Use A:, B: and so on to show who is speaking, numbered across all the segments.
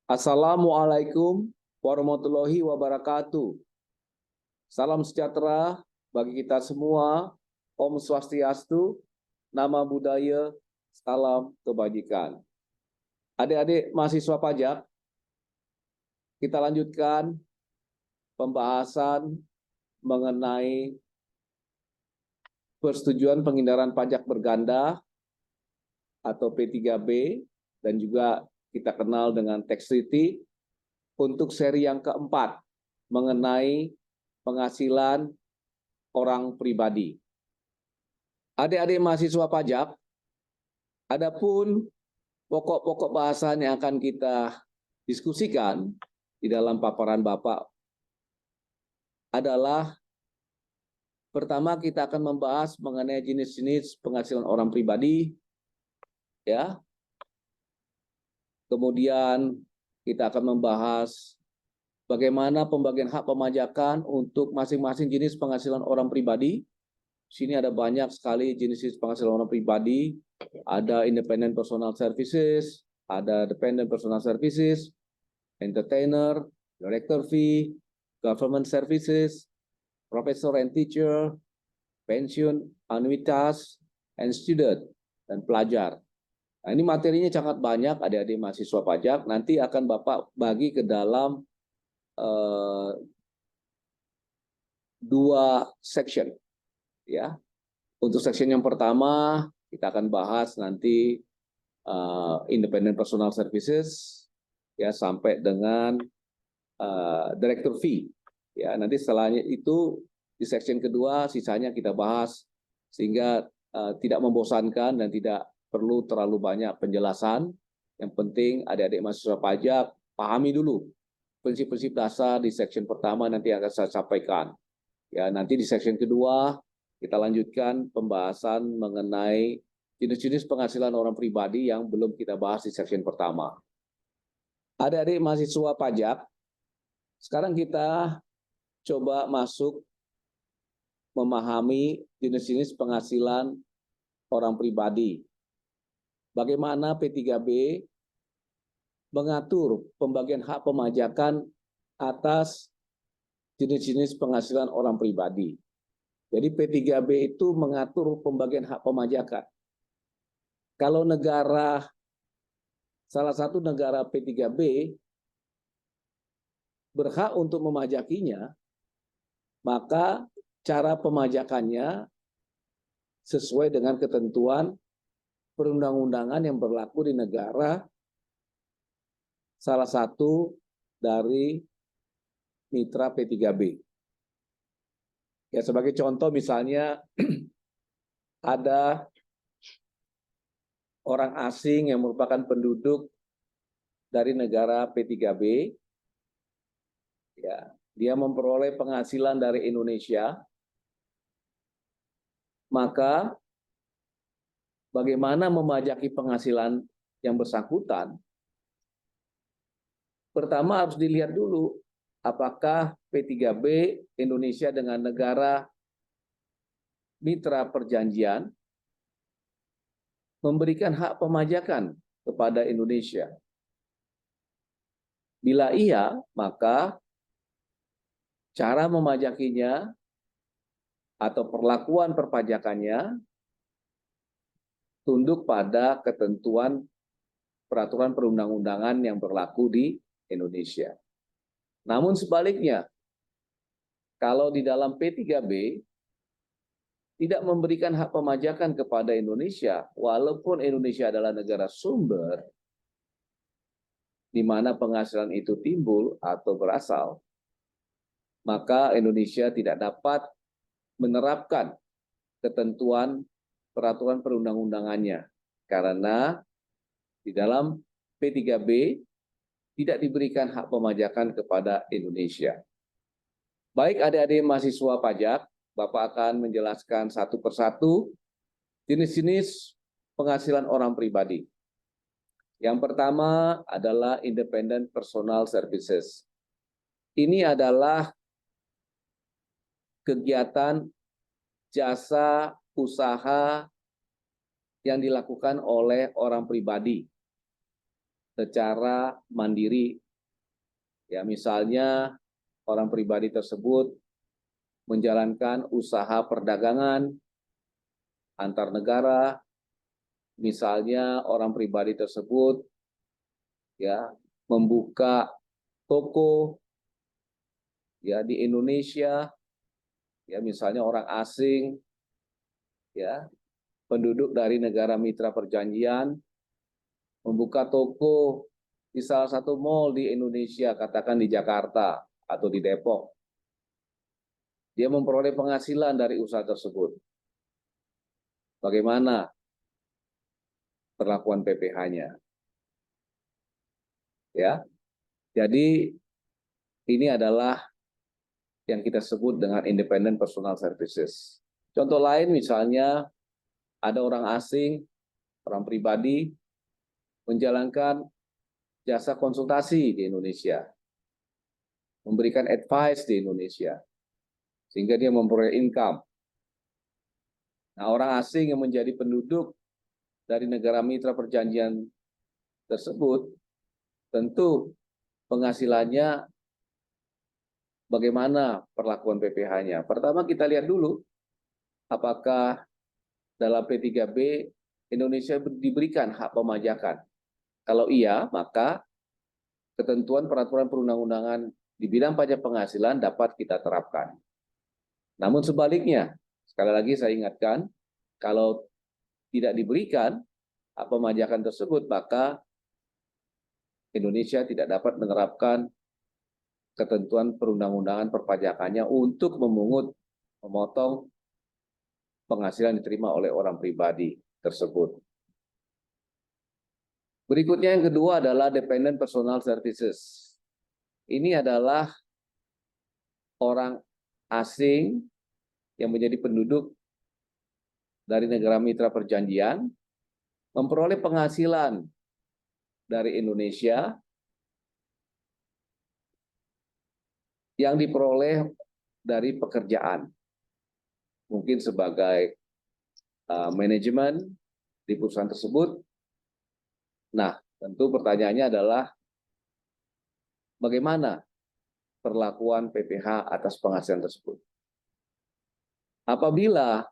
A: Assalamualaikum warahmatullahi wabarakatuh. Salam sejahtera bagi kita semua. Om Swastiastu, Nama Budaya, salam kebajikan. Adik-adik mahasiswa pajak, kita lanjutkan pembahasan mengenai persetujuan penghindaran pajak berganda atau P3B dan juga kita kenal dengan tax treaty untuk seri yang keempat mengenai penghasilan orang pribadi. Adik-adik mahasiswa pajak, adapun pokok-pokok bahasan yang akan kita diskusikan di dalam paparan Bapak adalah pertama kita akan membahas mengenai jenis-jenis penghasilan orang pribadi, ya. Kemudian kita akan membahas bagaimana pembagian hak pemajakan untuk masing-masing jenis penghasilan orang pribadi. Sini ada banyak sekali jenis penghasilan orang pribadi. Ada independent personal services, ada dependent personal services, entertainer, director fee, government services, professor and teacher, pensiun, annuitas, and student, dan pelajar. Nah, ini materinya sangat banyak adik-adik mahasiswa pajak. Nanti akan Bapak bagi ke dalam dua section. Ya, untuk section yang pertama kita akan bahas nanti independent personal services, ya sampai dengan director fee. Ya, nanti setelahnya itu di section kedua sisanya kita bahas sehingga tidak membosankan dan tidak perlu terlalu banyak penjelasan. Yang penting adik-adik mahasiswa pajak pahami dulu prinsip-prinsip dasar di section pertama nanti akan saya sampaikan. Ya, nanti di section kedua kita lanjutkan pembahasan mengenai jenis-jenis penghasilan orang pribadi yang belum kita bahas di section pertama. Adik-adik mahasiswa pajak, sekarang kita coba masuk memahami jenis-jenis penghasilan orang pribadi. Bagaimana P3B mengatur pembagian hak pemajakan atas jenis-jenis penghasilan orang pribadi. Jadi P3B itu mengatur pembagian hak pemajakan. Kalau salah satu negara P3B berhak untuk memajakinya, maka cara pemajakannya sesuai dengan ketentuan perundang-undangan yang berlaku di negara salah satu dari mitra P3B. Ya, sebagai contoh misalnya ada orang asing yang merupakan penduduk dari negara P3B, ya, dia memperoleh penghasilan dari Indonesia, maka bagaimana memajaki penghasilan yang bersangkutan? Pertama harus dilihat dulu apakah P3B Indonesia dengan negara mitra perjanjian memberikan hak pemajakan kepada Indonesia. Bila iya, maka cara memajakinya atau perlakuan perpajakannya tunduk pada ketentuan peraturan perundang-undangan yang berlaku di Indonesia. Namun sebaliknya, kalau di dalam P3B tidak memberikan hak pemajakan kepada Indonesia, walaupun Indonesia adalah negara sumber di mana penghasilan itu timbul atau berasal, maka Indonesia tidak dapat menerapkan ketentuan peraturan perundang-undangannya karena di dalam P3B tidak diberikan hak pemajakan kepada Indonesia. Baik adik-adik mahasiswa pajak, Bapak akan menjelaskan satu persatu jenis-jenis penghasilan orang pribadi. Yang pertama adalah independent personal services. Ini adalah kegiatan jasa usaha yang dilakukan oleh orang pribadi secara mandiri. Ya, misalnya orang pribadi tersebut menjalankan usaha perdagangan antar negara, misalnya orang pribadi tersebut ya membuka toko ya di Indonesia, ya misalnya orang asing ya penduduk dari negara mitra perjanjian membuka toko di salah satu mall di Indonesia, katakan di Jakarta atau di Depok. Dia memperoleh penghasilan dari usaha tersebut. Bagaimana perlakuan PPh-nya? Ya, jadi ini adalah yang kita sebut dengan independent personal services. Contoh lain misalnya ada orang asing, orang pribadi menjalankan jasa konsultasi di Indonesia, memberikan advice di Indonesia, sehingga dia memperoleh income. Nah, orang asing yang menjadi penduduk dari negara mitra perjanjian tersebut, tentu penghasilannya bagaimana perlakuan PPh-nya. Pertama kita lihat dulu, apakah dalam P3B Indonesia diberikan hak pemajakan. Kalau iya, maka ketentuan peraturan perundang-undangan di bidang pajak penghasilan dapat kita terapkan. Namun sebaliknya, sekali lagi saya ingatkan, kalau tidak diberikan hak pemajakan tersebut, maka Indonesia tidak dapat menerapkan ketentuan perundang-undangan perpajakannya untuk memotong penghasilan diterima oleh orang pribadi tersebut. Berikutnya yang kedua adalah dependent personal services. Ini adalah orang asing yang menjadi penduduk dari negara mitra perjanjian, memperoleh penghasilan dari Indonesia yang diperoleh dari pekerjaan. Mungkin sebagai manajemen di perusahaan tersebut. Nah, tentu pertanyaannya adalah bagaimana perlakuan PPh atas penghasilan tersebut. Apabila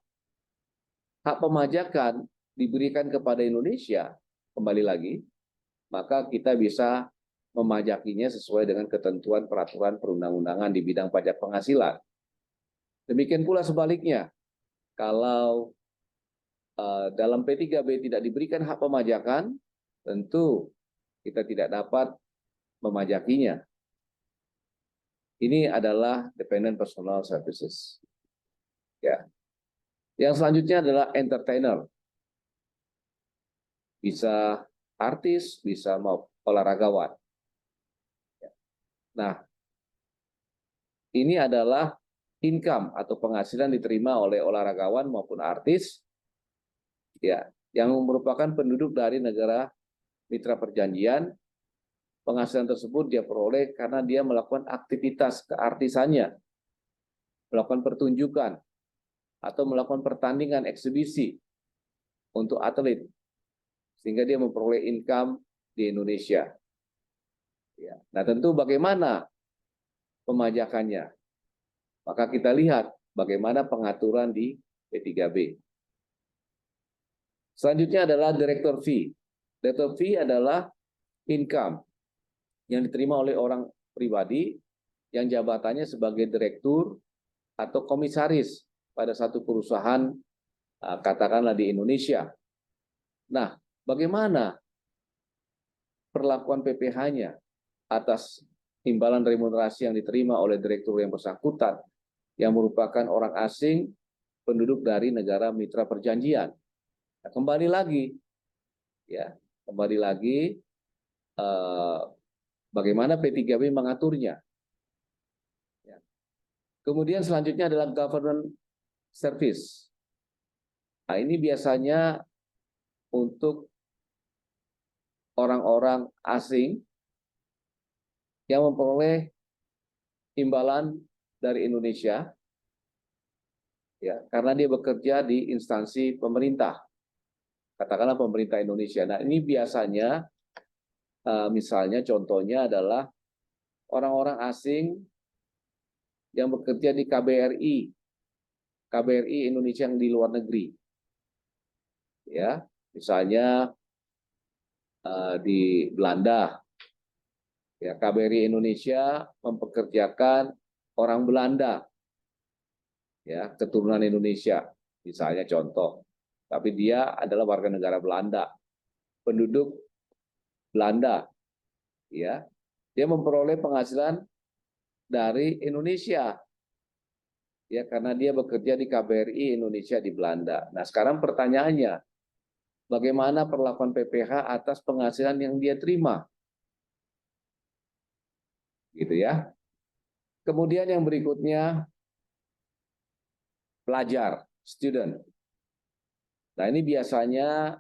A: hak pemajakan diberikan kepada Indonesia, kembali lagi, maka kita bisa memajakinya sesuai dengan ketentuan peraturan perundang-undangan di bidang pajak penghasilan. Demikian pula sebaliknya, kalau dalam P3B tidak diberikan hak pemajakan, tentu kita tidak dapat memajakinya. Ini adalah dependent personal services. Ya. Yang selanjutnya adalah entertainer. Bisa artis, bisa mau olahragawan. Nah, ini adalah income atau penghasilan diterima oleh olahragawan maupun artis, ya, yang merupakan penduduk dari negara mitra perjanjian. Penghasilan tersebut dia peroleh karena dia melakukan aktivitas keartisannya, melakukan pertunjukan, atau melakukan pertandingan eksibisi untuk atlet, sehingga dia memperoleh income di Indonesia. Ya. Nah, tentu bagaimana pemajakannya? Maka kita lihat bagaimana pengaturan di P3B. Selanjutnya adalah director fee. Director fee adalah income yang diterima oleh orang pribadi yang jabatannya sebagai direktur atau komisaris pada satu perusahaan, katakanlah di Indonesia. Nah, bagaimana perlakuan PPh-nya atas imbalan remunerasi yang diterima oleh direktur yang bersangkutan yang merupakan orang asing penduduk dari negara mitra perjanjian? Nah, kembali lagi, bagaimana P3B mengaturnya. Kemudian selanjutnya adalah government service. Nah, ini biasanya untuk orang-orang asing yang memperoleh imbalan dari Indonesia, ya, karena dia bekerja di instansi pemerintah, katakanlah pemerintah Indonesia. Nah, ini biasanya Misalnya contohnya adalah orang-orang asing yang bekerja di KBRI Indonesia yang di luar negeri. Ya, misalnya di Belanda. Ya, KBRI Indonesia mempekerjakan orang Belanda, ya, keturunan Indonesia, misalnya contoh. Tapi dia adalah warga negara Belanda, penduduk Belanda, ya. Dia memperoleh penghasilan dari Indonesia, ya, karena dia bekerja di KBRI Indonesia di Belanda. Nah, sekarang pertanyaannya, bagaimana perlakuan PPh atas penghasilan yang dia terima? Gitu ya. Kemudian yang berikutnya, pelajar, student. Nah, ini biasanya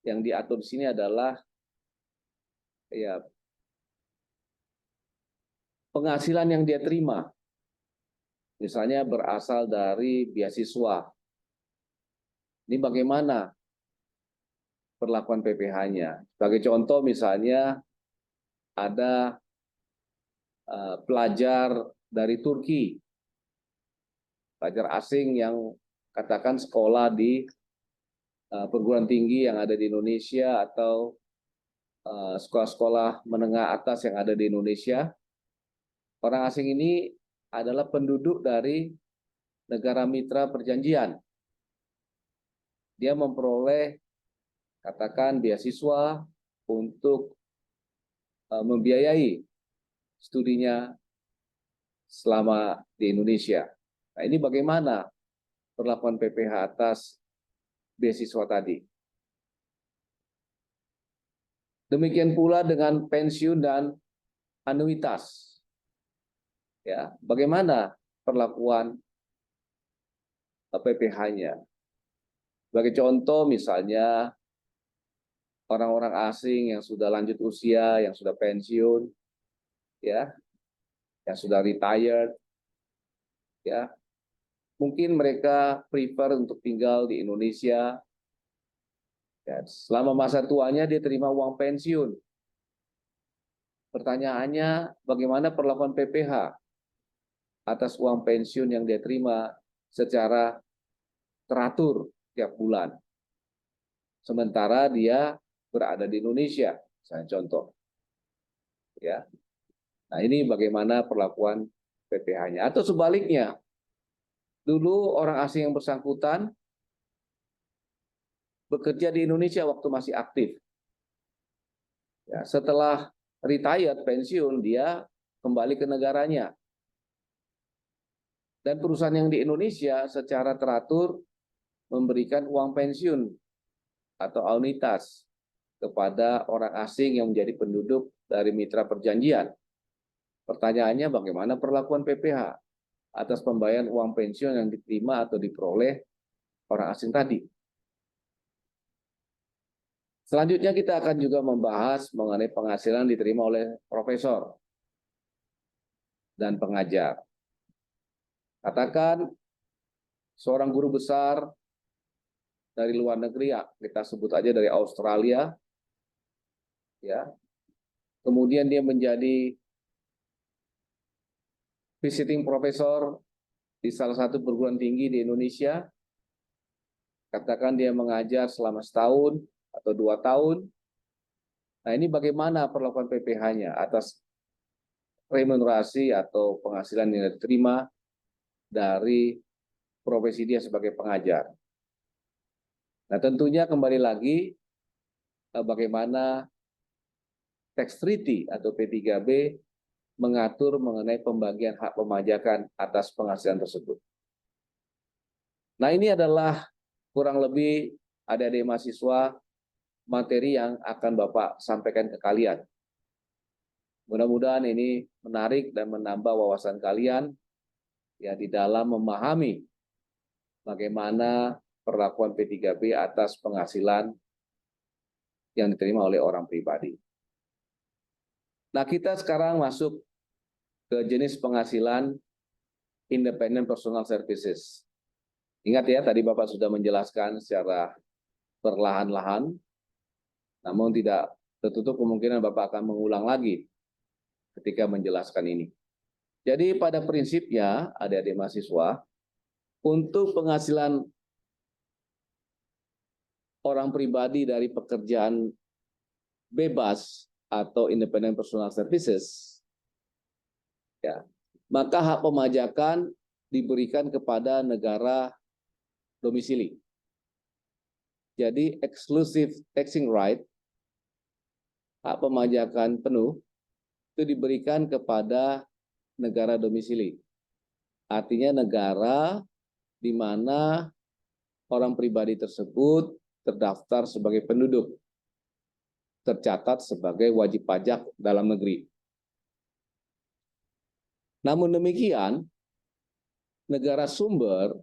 A: yang diatur di sini adalah ya penghasilan yang dia terima. Misalnya berasal dari beasiswa. Ini bagaimana perlakuan PPh-nya? Sebagai contoh misalnya ada pelajar dari Turki, pelajar asing yang katakan sekolah di perguruan tinggi yang ada di Indonesia atau sekolah-sekolah menengah atas yang ada di Indonesia. Orang asing ini adalah penduduk dari negara mitra perjanjian. Dia memperoleh katakan beasiswa untuk membiayai studinya selama di Indonesia. Nah, ini bagaimana perlakuan PPh atas beasiswa tadi? Demikian pula dengan pensiun dan anuitas. Ya, bagaimana perlakuan PPh-nya? Sebagai contoh misalnya orang-orang asing yang sudah lanjut usia, yang sudah pensiun, ya, yang sudah retired, ya, mungkin mereka prefer untuk tinggal di Indonesia. Ya, selama masa tuanya dia terima uang pensiun. Pertanyaannya, bagaimana perlakuan PPh atas uang pensiun yang dia terima secara teratur tiap bulan? Sementara dia berada di Indonesia, misalnya contoh. Ya. Nah, ini bagaimana perlakuan PPh-nya. Atau sebaliknya, dulu orang asing yang bersangkutan bekerja di Indonesia waktu masih aktif. Ya, setelah retired, pensiun, dia kembali ke negaranya. Dan perusahaan yang di Indonesia secara teratur memberikan uang pensiun atau anuitas kepada orang asing yang menjadi penduduk dari mitra perjanjian. Pertanyaannya bagaimana perlakuan PPh atas pembayaran uang pensiun yang diterima atau diperoleh orang asing tadi. Selanjutnya kita akan juga membahas mengenai penghasilan diterima oleh profesor dan pengajar. Katakan seorang guru besar dari luar negeri, ya, kita sebut aja dari Australia, ya. Kemudian dia menjadi visiting profesor di salah satu perguruan tinggi di Indonesia. Katakan dia mengajar selama setahun atau 2 tahun. Nah, ini bagaimana perlakuan PPh-nya atas remunerasi atau penghasilan yang diterima dari profesi dia sebagai pengajar. Nah, tentunya kembali lagi bagaimana tax treaty atau P3B mengatur mengenai pembagian hak pemajakan atas penghasilan tersebut. Nah, ini adalah kurang lebih adik-adik mahasiswa materi yang akan Bapak sampaikan ke kalian. Mudah-mudahan ini menarik dan menambah wawasan kalian ya di dalam memahami bagaimana perlakuan P3B atas penghasilan yang diterima oleh orang pribadi. Nah, kita sekarang masuk ke jenis penghasilan Independent Personal Services. Ingat ya, tadi Bapak sudah menjelaskan secara perlahan-lahan, namun tidak tertutup kemungkinan Bapak akan mengulang lagi ketika menjelaskan ini. Jadi pada prinsipnya, adik-adik mahasiswa, untuk penghasilan orang pribadi dari pekerjaan bebas atau independent personal services, ya, maka hak pemajakan diberikan kepada negara domisili. Jadi exclusive taxing right, hak pemajakan penuh, itu diberikan kepada negara domisili. Artinya negara di mana orang pribadi tersebut terdaftar sebagai penduduk, tercatat sebagai wajib pajak dalam negeri. Namun demikian, negara sumber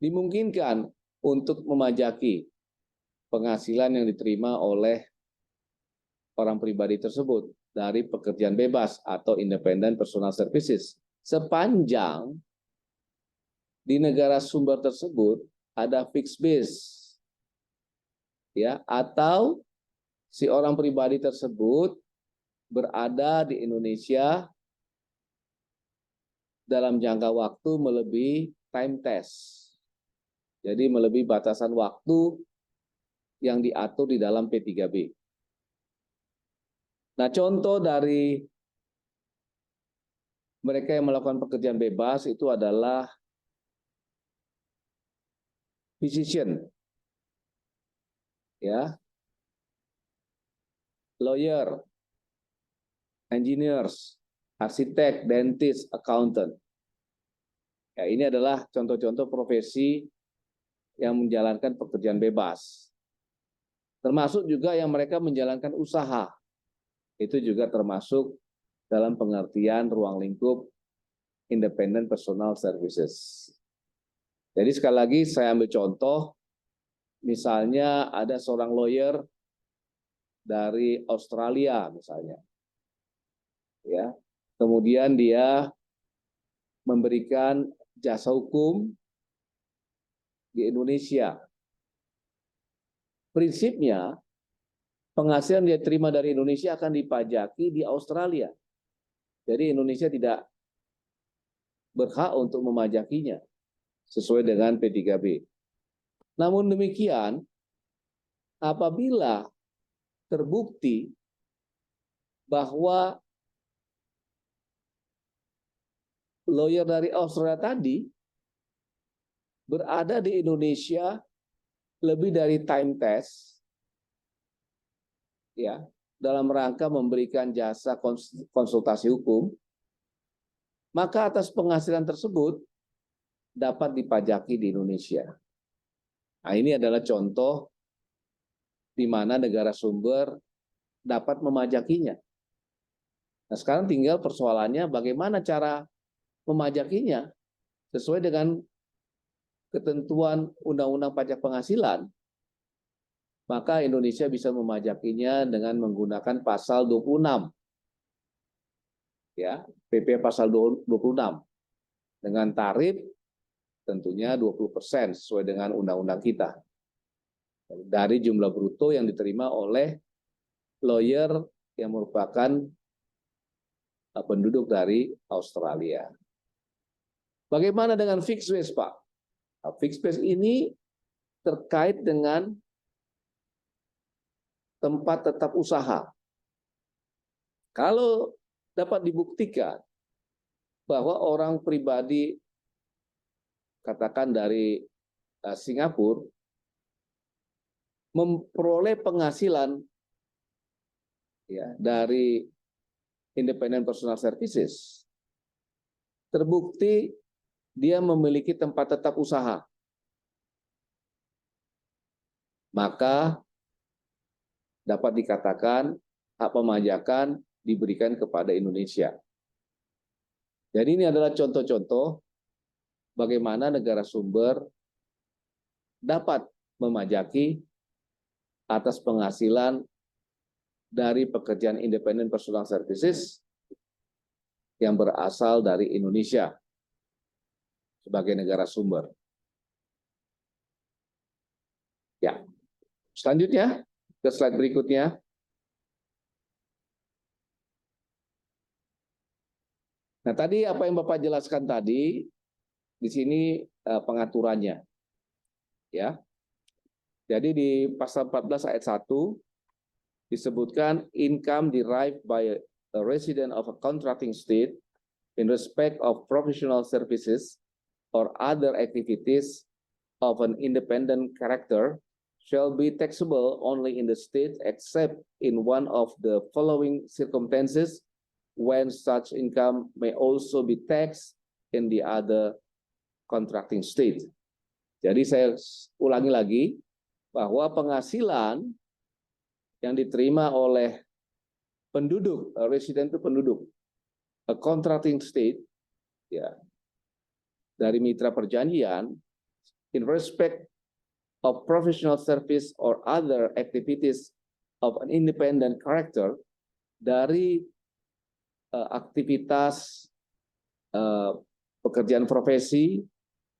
A: dimungkinkan untuk memajaki penghasilan yang diterima oleh orang pribadi tersebut dari pekerjaan bebas atau independent personal services, sepanjang di negara sumber tersebut ada fixed base, ya, atau si orang pribadi tersebut berada di Indonesia dalam jangka waktu melebihi time test. Jadi melebihi batasan waktu yang diatur di dalam P3B. Nah, contoh dari mereka yang melakukan pekerjaan bebas itu adalah physician, ya, lawyer, engineers, arsitek, dentist, accountant. Ya, ini adalah contoh-contoh profesi yang menjalankan pekerjaan bebas. Termasuk juga yang mereka menjalankan usaha. Itu juga termasuk dalam pengertian ruang lingkup independent personal services. Jadi sekali lagi saya ambil contoh, misalnya ada seorang lawyer dari Australia misalnya, ya, kemudian dia memberikan jasa hukum di Indonesia. Prinsipnya penghasilan dia terima dari Indonesia akan dipajaki di Australia. Jadi Indonesia tidak berhak untuk memajakinya sesuai dengan P3B. Namun demikian, apabila terbukti bahwa lawyer dari Australia tadi berada di Indonesia lebih dari time test, ya, dalam rangka memberikan jasa konsultasi hukum, maka atas penghasilan tersebut dapat dipajaki di Indonesia. Nah, ini adalah contoh di mana negara sumber dapat memajakinya. Nah, sekarang tinggal persoalannya bagaimana cara memajakinya sesuai dengan ketentuan Undang-Undang Pajak Penghasilan. Maka Indonesia bisa memajakinya dengan menggunakan pasal 26. Ya, PP pasal 26 dengan tarif tentunya 20% sesuai dengan undang-undang kita. Dari jumlah bruto yang diterima oleh lawyer yang merupakan penduduk dari Australia. Bagaimana dengan fixed base, Pak? Nah, fixed base ini terkait dengan tempat tetap usaha. Kalau dapat dibuktikan bahwa orang pribadi, katakan dari Singapura, memperoleh penghasilan, ya, dari independent personal services, terbukti dia memiliki tempat tetap usaha, maka dapat dikatakan hak pemajakan diberikan kepada Indonesia. Jadi ini adalah contoh-contoh bagaimana negara sumber dapat memajaki atas penghasilan dari pekerjaan independent personal services yang berasal dari Indonesia sebagai negara sumber. Ya, selanjutnya ke slide berikutnya. Nah, tadi apa yang Bapak jelaskan tadi, di sini pengaturannya. Ya. Jadi di pasal 14 ayat 1 disebutkan income derived by a resident of a contracting state in respect of professional services or other activities of an independent character shall be taxable only in the state except in one of the following circumstances when such income may also be taxed in the other contracting state. Jadi saya ulangi lagi bahwa penghasilan yang diterima oleh penduduk, resident itu penduduk, a contracting state, ya, dari mitra perjanjian, in respect of professional service or other activities of an independent character, dari aktivitas pekerjaan profesi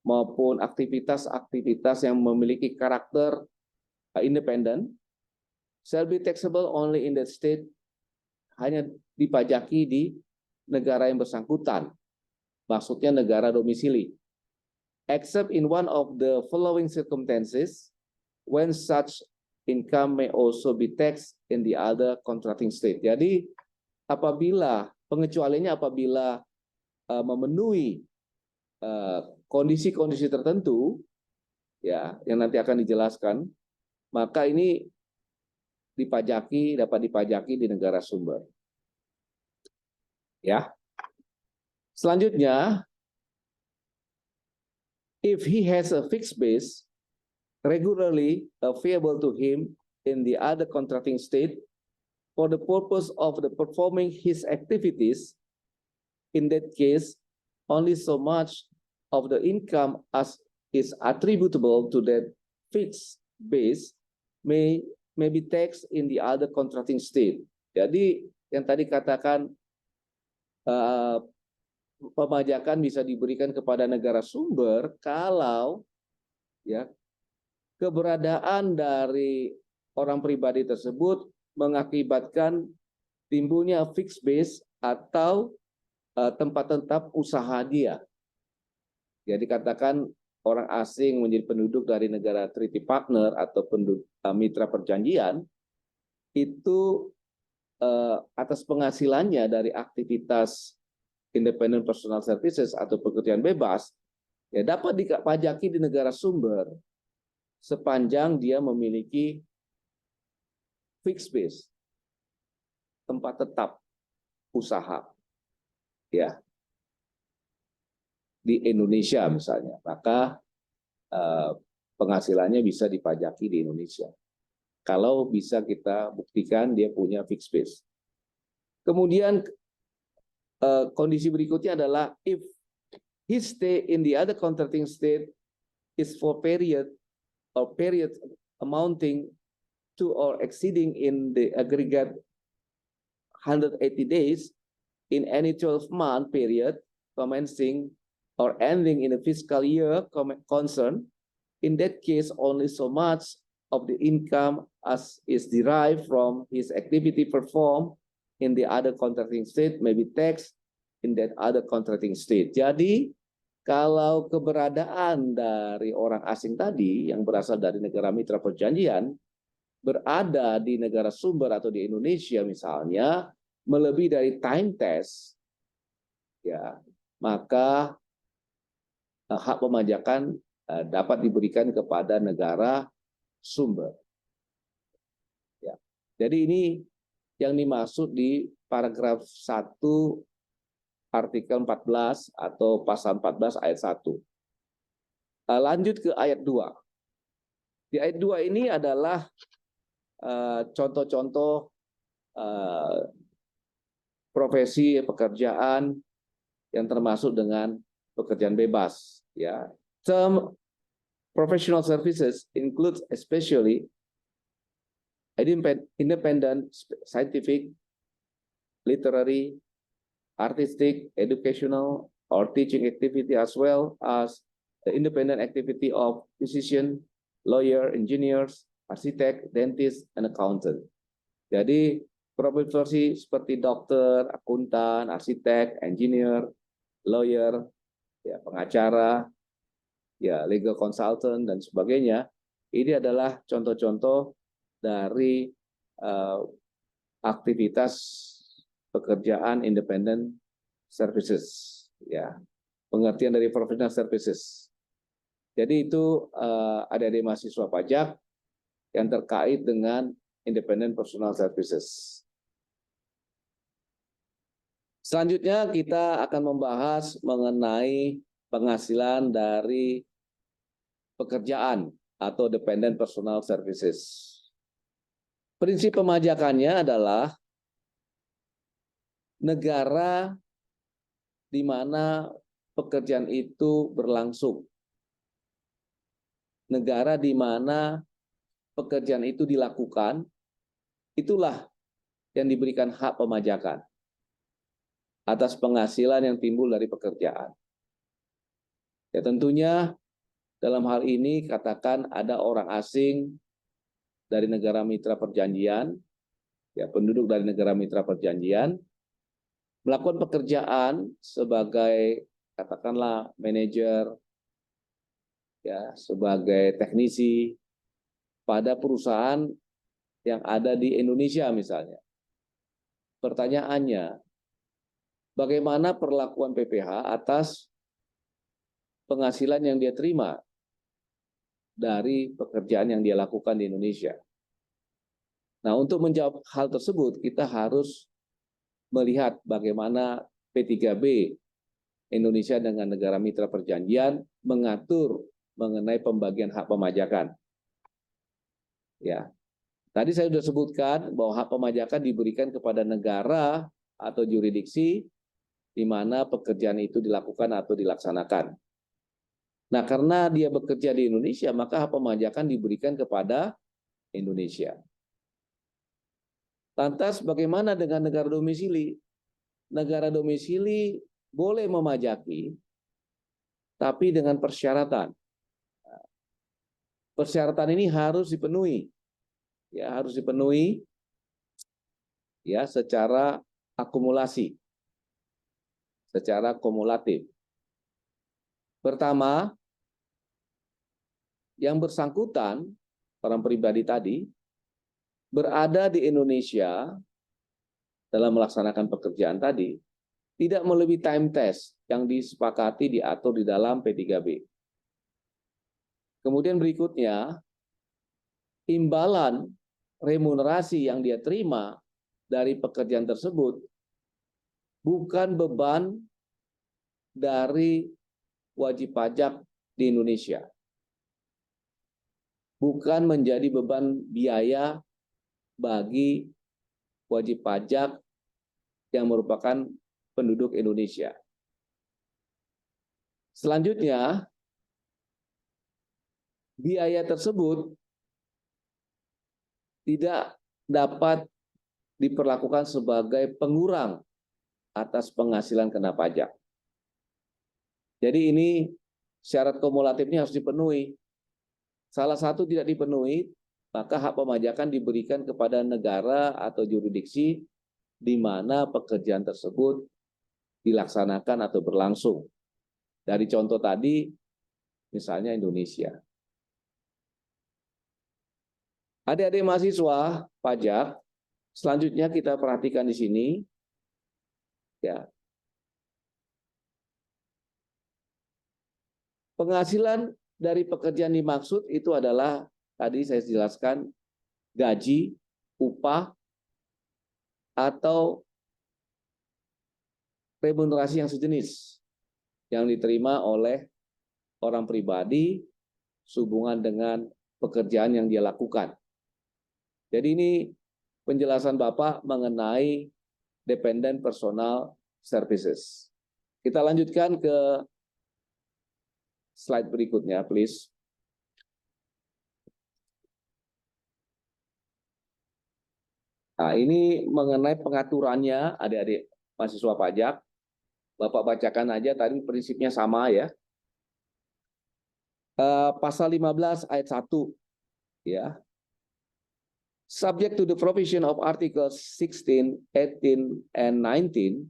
A: maupun aktivitas-aktivitas yang memiliki karakter independen, shall be taxable only in that state, hanya dipajaki di negara yang bersangkutan, maksudnya negara domisili, except in one of the following circumstances, when such income may also be taxed in the other contracting state. Jadi apabila pengecualiannya apabila memenuhi kondisi-kondisi tertentu, ya, yang nanti akan dijelaskan, maka ini dapat dipajaki di negara sumber. Ya. Selanjutnya, if he has a fixed base regularly available to him in the other contracting state for the purpose of performing his activities, in that case, only so much of the income as is attributable to that fixed base may be taxed in the other contracting state. Jadi yang tadi katakan pemajakan bisa diberikan kepada negara sumber kalau ya keberadaan dari orang pribadi tersebut mengakibatkan timbulnya fixed base atau tempat tetap usaha dia. Ya, dikatakan orang asing menjadi penduduk dari negara treaty partner atau mitra perjanjian itu atas penghasilannya dari aktivitas independent personal services atau pekerjaan bebas ya dapat dipajaki di negara sumber sepanjang dia memiliki fixed base, tempat tetap usaha, ya, di Indonesia misalnya, maka penghasilannya bisa dipajaki di Indonesia. Kalau bisa kita buktikan dia punya fixed base. Kemudian kondisi berikutnya adalah if his stay in the other contracting state is for period amounting to or exceeding in the aggregate 180 days in any 12-month period commencing or ending in a fiscal year concerned, in that case only so much of the income as is derived from his activity performed in the other contracting state may be taxed in that other contracting state. Jadi kalau keberadaan dari orang asing tadi yang berasal dari negara mitra perjanjian berada di negara sumber atau di Indonesia misalnya melebihi dari time test, ya, maka hak pemajakan dapat diberikan kepada negara sumber. Ya. Jadi ini yang dimaksud di paragraf 1 artikel 14 atau pasal 14 ayat 1. Lanjut ke ayat 2. Di ayat 2 ini adalah contoh-contoh profesi pekerjaan yang termasuk dengan pekerjaan bebas, ya. Term professional services includes especially independent, scientific, literary, artistic, educational, or teaching activity, as well as the independent activity of physician, lawyer, engineers, architect, dentist, and accountant. Jadi profesi seperti dokter, akuntan, arsitek, engineer, lawyer, ya, pengacara, ya, legal consultant dan sebagainya. Ini adalah contoh-contoh dari aktivitas pekerjaan independent services, ya, pengertian dari professional services. Jadi itu adik-adik mahasiswa pajak yang terkait dengan independent personal services. Selanjutnya kita akan membahas mengenai penghasilan dari pekerjaan atau dependent personal services. Prinsip pemajakannya adalah negara di mana pekerjaan itu berlangsung. Negara di mana pekerjaan itu dilakukan, itulah yang diberikan hak pemajakan atas penghasilan yang timbul dari pekerjaan. Ya, tentunya dalam hal ini katakan ada orang asing dari negara mitra perjanjian, ya, penduduk dari negara mitra perjanjian, melakukan pekerjaan sebagai katakanlah manajer, ya, sebagai teknisi pada perusahaan yang ada di Indonesia misalnya. Pertanyaannya, bagaimana perlakuan PPh atas penghasilan yang dia terima dari pekerjaan yang dia lakukan di Indonesia? Nah, untuk menjawab hal tersebut, kita harus melihat bagaimana P3B Indonesia dengan negara mitra perjanjian mengatur mengenai pembagian hak pemajakan. Ya, tadi saya sudah sebutkan bahwa hak pemajakan diberikan kepada negara atau jurisdiksi di mana pekerjaan itu dilakukan atau dilaksanakan. Nah, karena dia bekerja di Indonesia, maka hak pemajakan diberikan kepada Indonesia. Lantas bagaimana dengan negara domisili? Negara domisili boleh memajaki, tapi dengan persyaratan. Persyaratan ini harus dipenuhi. Ya, harus dipenuhi ya secara akumulasi. Secara kumulatif. Pertama, yang bersangkutan, orang pribadi tadi, berada di Indonesia dalam melaksanakan pekerjaan tadi, tidak melebihi time test yang disepakati diatur di dalam P3B. Kemudian berikutnya, imbalan remunerasi yang dia terima dari pekerjaan tersebut bukan beban dari wajib pajak di Indonesia. Bukan menjadi beban biaya bagi wajib pajak yang merupakan penduduk Indonesia. Selanjutnya, biaya tersebut tidak dapat diperlakukan sebagai pengurang atas penghasilan kena pajak. Jadi ini syarat kumulatifnya harus dipenuhi. Salah satu tidak dipenuhi, maka hak pemajakan diberikan kepada negara atau jurisdiksi di mana pekerjaan tersebut dilaksanakan atau berlangsung. Dari contoh tadi, misalnya Indonesia. Adik-adik mahasiswa pajak, selanjutnya kita perhatikan di sini, ya, penghasilan dari pekerjaan dimaksud itu adalah tadi saya jelaskan gaji, upah, atau remunerasi yang sejenis yang diterima oleh orang pribadi sehubungan dengan pekerjaan yang dia lakukan. Jadi ini penjelasan Bapak mengenai dependent personal services. Kita lanjutkan ke slide berikutnya, please. Nah, ini mengenai pengaturannya, adik-adik mahasiswa pajak. Bapak bacakan aja, tadi prinsipnya sama ya. Pasal 15 ayat 1, ya. Subject to the provision of Articles 16, 18, and 19,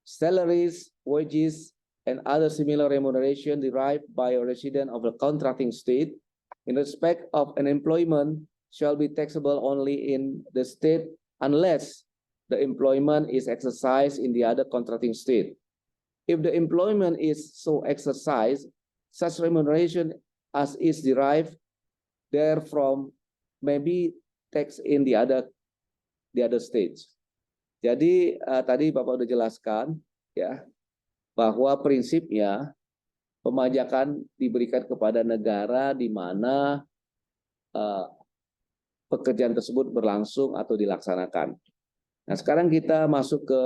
A: salaries, wages, and other similar remuneration derived by a resident of the contracting state in respect of an employment shall be taxable only in the state unless the employment is exercised in the other contracting state. If the employment is so exercised, such remuneration as is derived therefrom may be taxed in the other states. Jadi tadi Bapak udah jelaskan ya bahwa prinsipnya pemajakan diberikan kepada negara di mana pekerjaan tersebut berlangsung atau dilaksanakan. Nah, sekarang kita masuk ke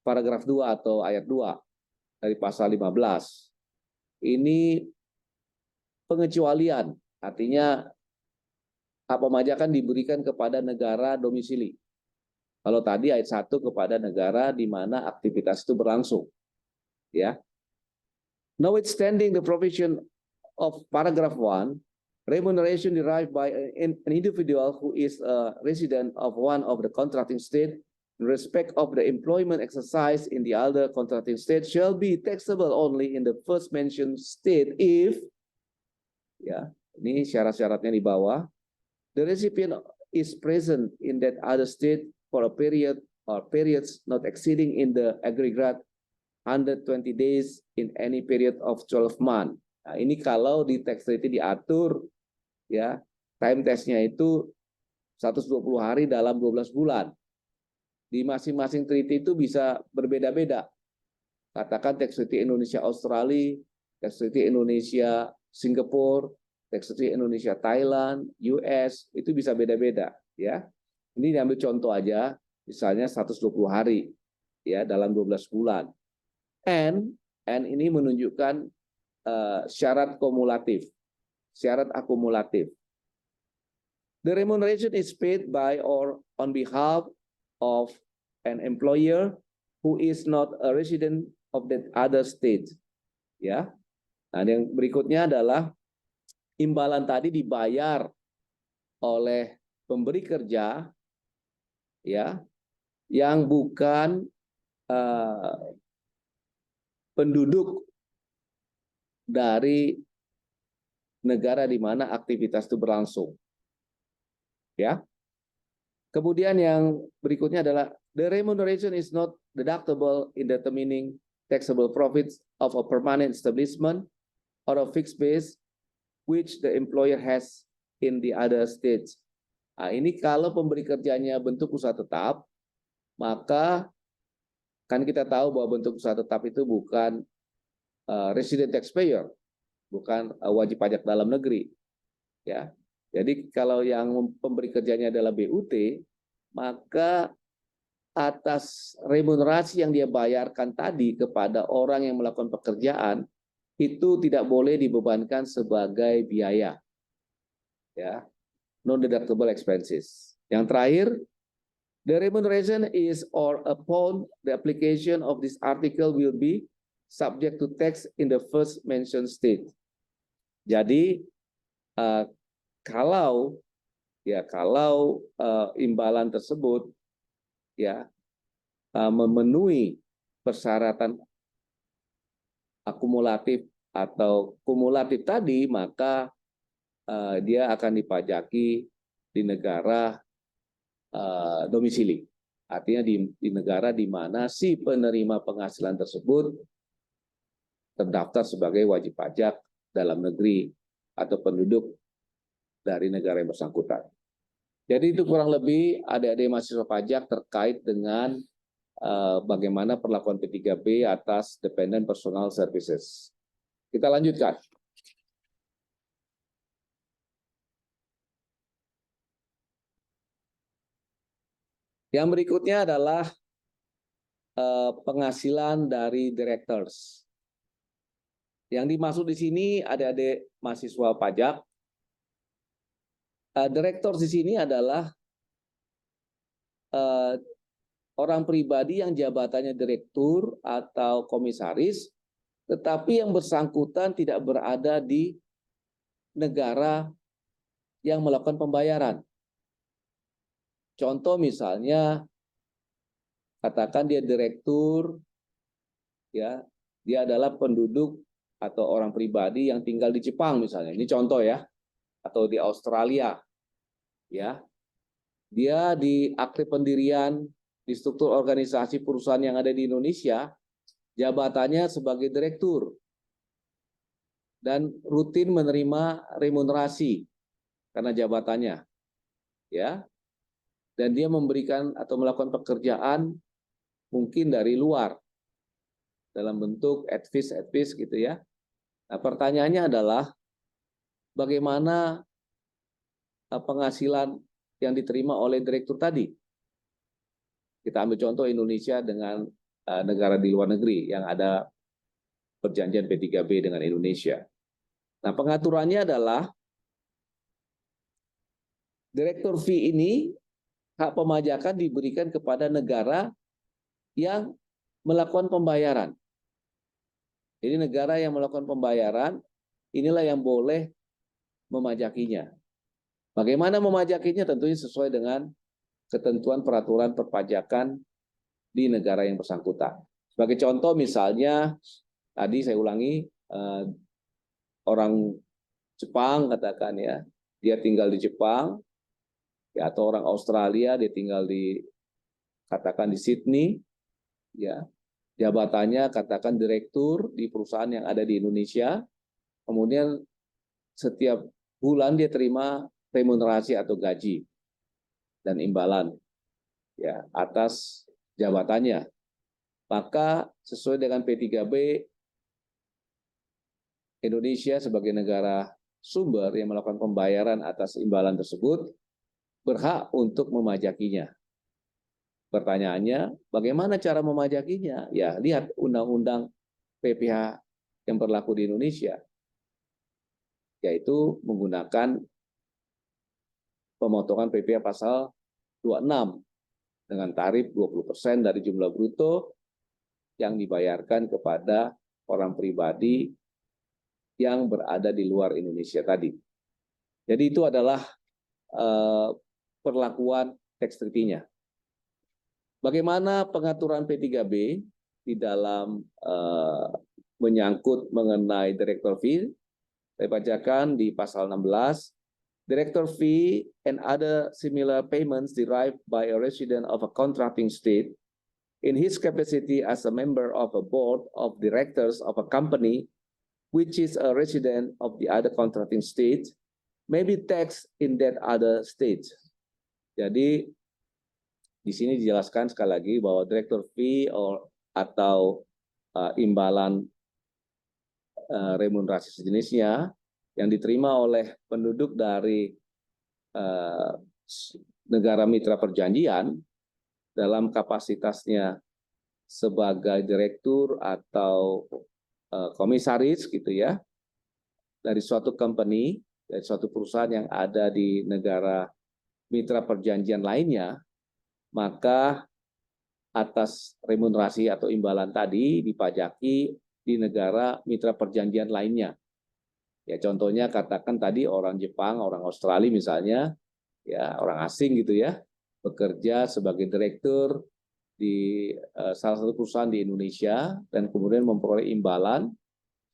A: paragraf 2 atau ayat 2 dari pasal 15. Ini pengecualian, artinya pemajakan diberikan kepada negara domisili. Kalau tadi ayat 1 kepada negara di mana aktivitas itu berlangsung. Ya. Notwithstanding the provision of paragraph 1, remuneration derived by an individual who is a resident of one of the contracting state in respect of the employment exercise in the other contracting state shall be taxable only in the first mentioned state if, ya, ini syarat-syaratnya di bawah, the recipient is present in that other state for a period or periods not exceeding in the aggregate 120 days in any period of 12 months. Nah, ini kalau di tax treaty diatur ya, time testnya itu 120 hari dalam 12 bulan. Di masing-masing treaty itu bisa berbeda-beda. Katakan tax treaty Indonesia Australia, tax treaty Indonesia Singapura, tax treaty Indonesia Thailand, US, itu bisa beda-beda ya. Ini diambil contoh aja, misalnya 120 hari ya dalam 12 bulan. And ini menunjukkan syarat kumulatif, syarat akumulatif. The remuneration is paid by or on behalf of an employer who is not a resident of that other state. Ya. Nah, yang berikutnya adalah imbalan tadi dibayar oleh pemberi kerja ya yang bukan penduduk dari negara di mana aktivitas itu berlangsung. Ya. Kemudian yang berikutnya adalah the remuneration is not deductible in determining taxable profits of a permanent establishment or a fixed base which the employer has in the other states. Nah, ini kalau pemberi kerjanya bentuk usaha tetap, maka kan kita tahu bahwa bentuk usaha tetap itu bukan resident taxpayer, bukan wajib pajak dalam negeri. Ya. Jadi kalau yang pemberi kerjanya adalah BUT, maka atas remunerasi yang dia bayarkan tadi kepada orang yang melakukan pekerjaan itu tidak boleh dibebankan sebagai biaya. Ya. Non-deductible expenses. Yang terakhir, the remuneration is or upon the application of this article will be subject to tax in the first mentioned state. Jadi kalau imbalan tersebut ya memenuhi persyaratan akumulatif atau kumulatif tadi, maka dia akan dipajaki di negara domisili. Artinya di negara di mana si penerima penghasilan tersebut terdaftar sebagai wajib pajak dalam negeri atau penduduk dari negara yang bersangkutan. Jadi itu kurang lebih adik-adik mahasiswa pajak terkait dengan bagaimana perlakuan P3B atas Dependent Personal Services. Kita lanjutkan. Yang berikutnya adalah penghasilan dari directors. Yang dimaksud di sini adik-adik mahasiswa pajak. Directors di sini adalah orang pribadi yang jabatannya direktur atau komisaris, tetapi yang bersangkutan tidak berada di negara yang melakukan pembayaran. Contoh misalnya, katakan dia direktur, ya, dia adalah penduduk atau orang pribadi yang tinggal di Jepang misalnya. Ini contoh ya, atau di Australia, ya. Dia di akte pendirian di struktur organisasi perusahaan yang ada di Indonesia, jabatannya sebagai direktur dan rutin menerima remunerasi karena jabatannya, ya. Dan dia memberikan atau melakukan pekerjaan mungkin dari luar dalam bentuk advice gitu ya. Nah, pertanyaannya adalah bagaimana penghasilan yang diterima oleh direktur tadi. Kita ambil contoh Indonesia dengan negara di luar negeri yang ada perjanjian P3B dengan Indonesia. Nah, pengaturannya adalah direktur fee ini hak pemajakan diberikan kepada negara yang melakukan pembayaran. Jadi negara yang melakukan pembayaran inilah yang boleh memajakinya. Bagaimana memajakinya? Tentunya sesuai dengan ketentuan peraturan perpajakan di negara yang bersangkutan. Sebagai contoh misalnya, tadi saya ulangi, orang Jepang katakan ya, dia tinggal di Jepang, ya, atau orang Australia dia tinggal di katakan di Sydney, ya, jabatannya katakan direktur di perusahaan yang ada di Indonesia, kemudian setiap bulan dia terima remunerasi atau gaji dan imbalan, ya, atas jabatannya. Maka sesuai dengan P3B, Indonesia sebagai negara sumber yang melakukan pembayaran atas imbalan tersebut berhak untuk memajakinya. Pertanyaannya, bagaimana cara memajakinya? Ya, lihat undang-undang PPh yang berlaku di Indonesia, yaitu menggunakan pemotongan PPh pasal 26 dengan tarif 20% dari jumlah bruto yang dibayarkan kepada orang pribadi yang berada di luar Indonesia tadi. Jadi itu adalah perlakuan tax treaty-nya. Bagaimana pengaturan P3B di dalam menyangkut mengenai director fee? Saya bacakan di pasal 16. Director fee and other similar payments derived by a resident of a contracting state in his capacity as a member of a board of directors of a company which is a resident of the other contracting state may be taxed in that other state. Jadi di sini dijelaskan sekali lagi bahwa director fee atau imbalan remunerasi sejenisnya yang diterima oleh penduduk dari negara mitra perjanjian dalam kapasitasnya sebagai direktur atau komisaris gitu ya, dari suatu company, dari suatu perusahaan yang ada di negara mitra perjanjian lainnya, maka atas remunerasi atau imbalan tadi dipajaki di negara mitra perjanjian lainnya. Ya, contohnya katakan tadi orang Jepang, orang Australia misalnya, ya orang asing gitu ya, bekerja sebagai direktur di salah satu perusahaan di Indonesia dan kemudian memperoleh imbalan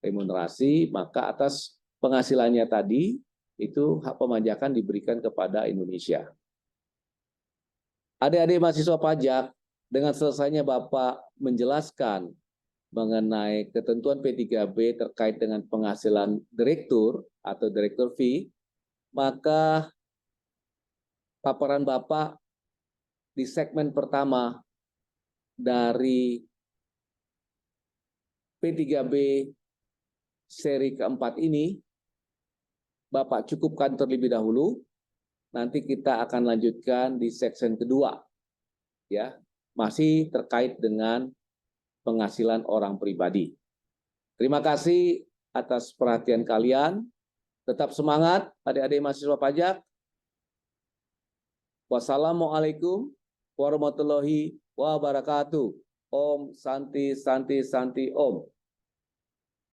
A: remunerasi, maka atas penghasilannya tadi itu hak pemajakan diberikan kepada Indonesia. Adik-adik mahasiswa pajak, dengan selesainya Bapak menjelaskan mengenai ketentuan P3B terkait dengan penghasilan direktur atau direktur fee, maka paparan Bapak di segmen pertama dari P3B seri keempat ini Bapak cukupkan terlebih dahulu. Nanti kita akan lanjutkan di section kedua, ya, masih terkait dengan penghasilan orang pribadi. Terima kasih atas perhatian kalian. Tetap semangat, adik-adik mahasiswa pajak. Wassalamualaikum warahmatullahi wabarakatuh. Om Santi Santi Santi Om.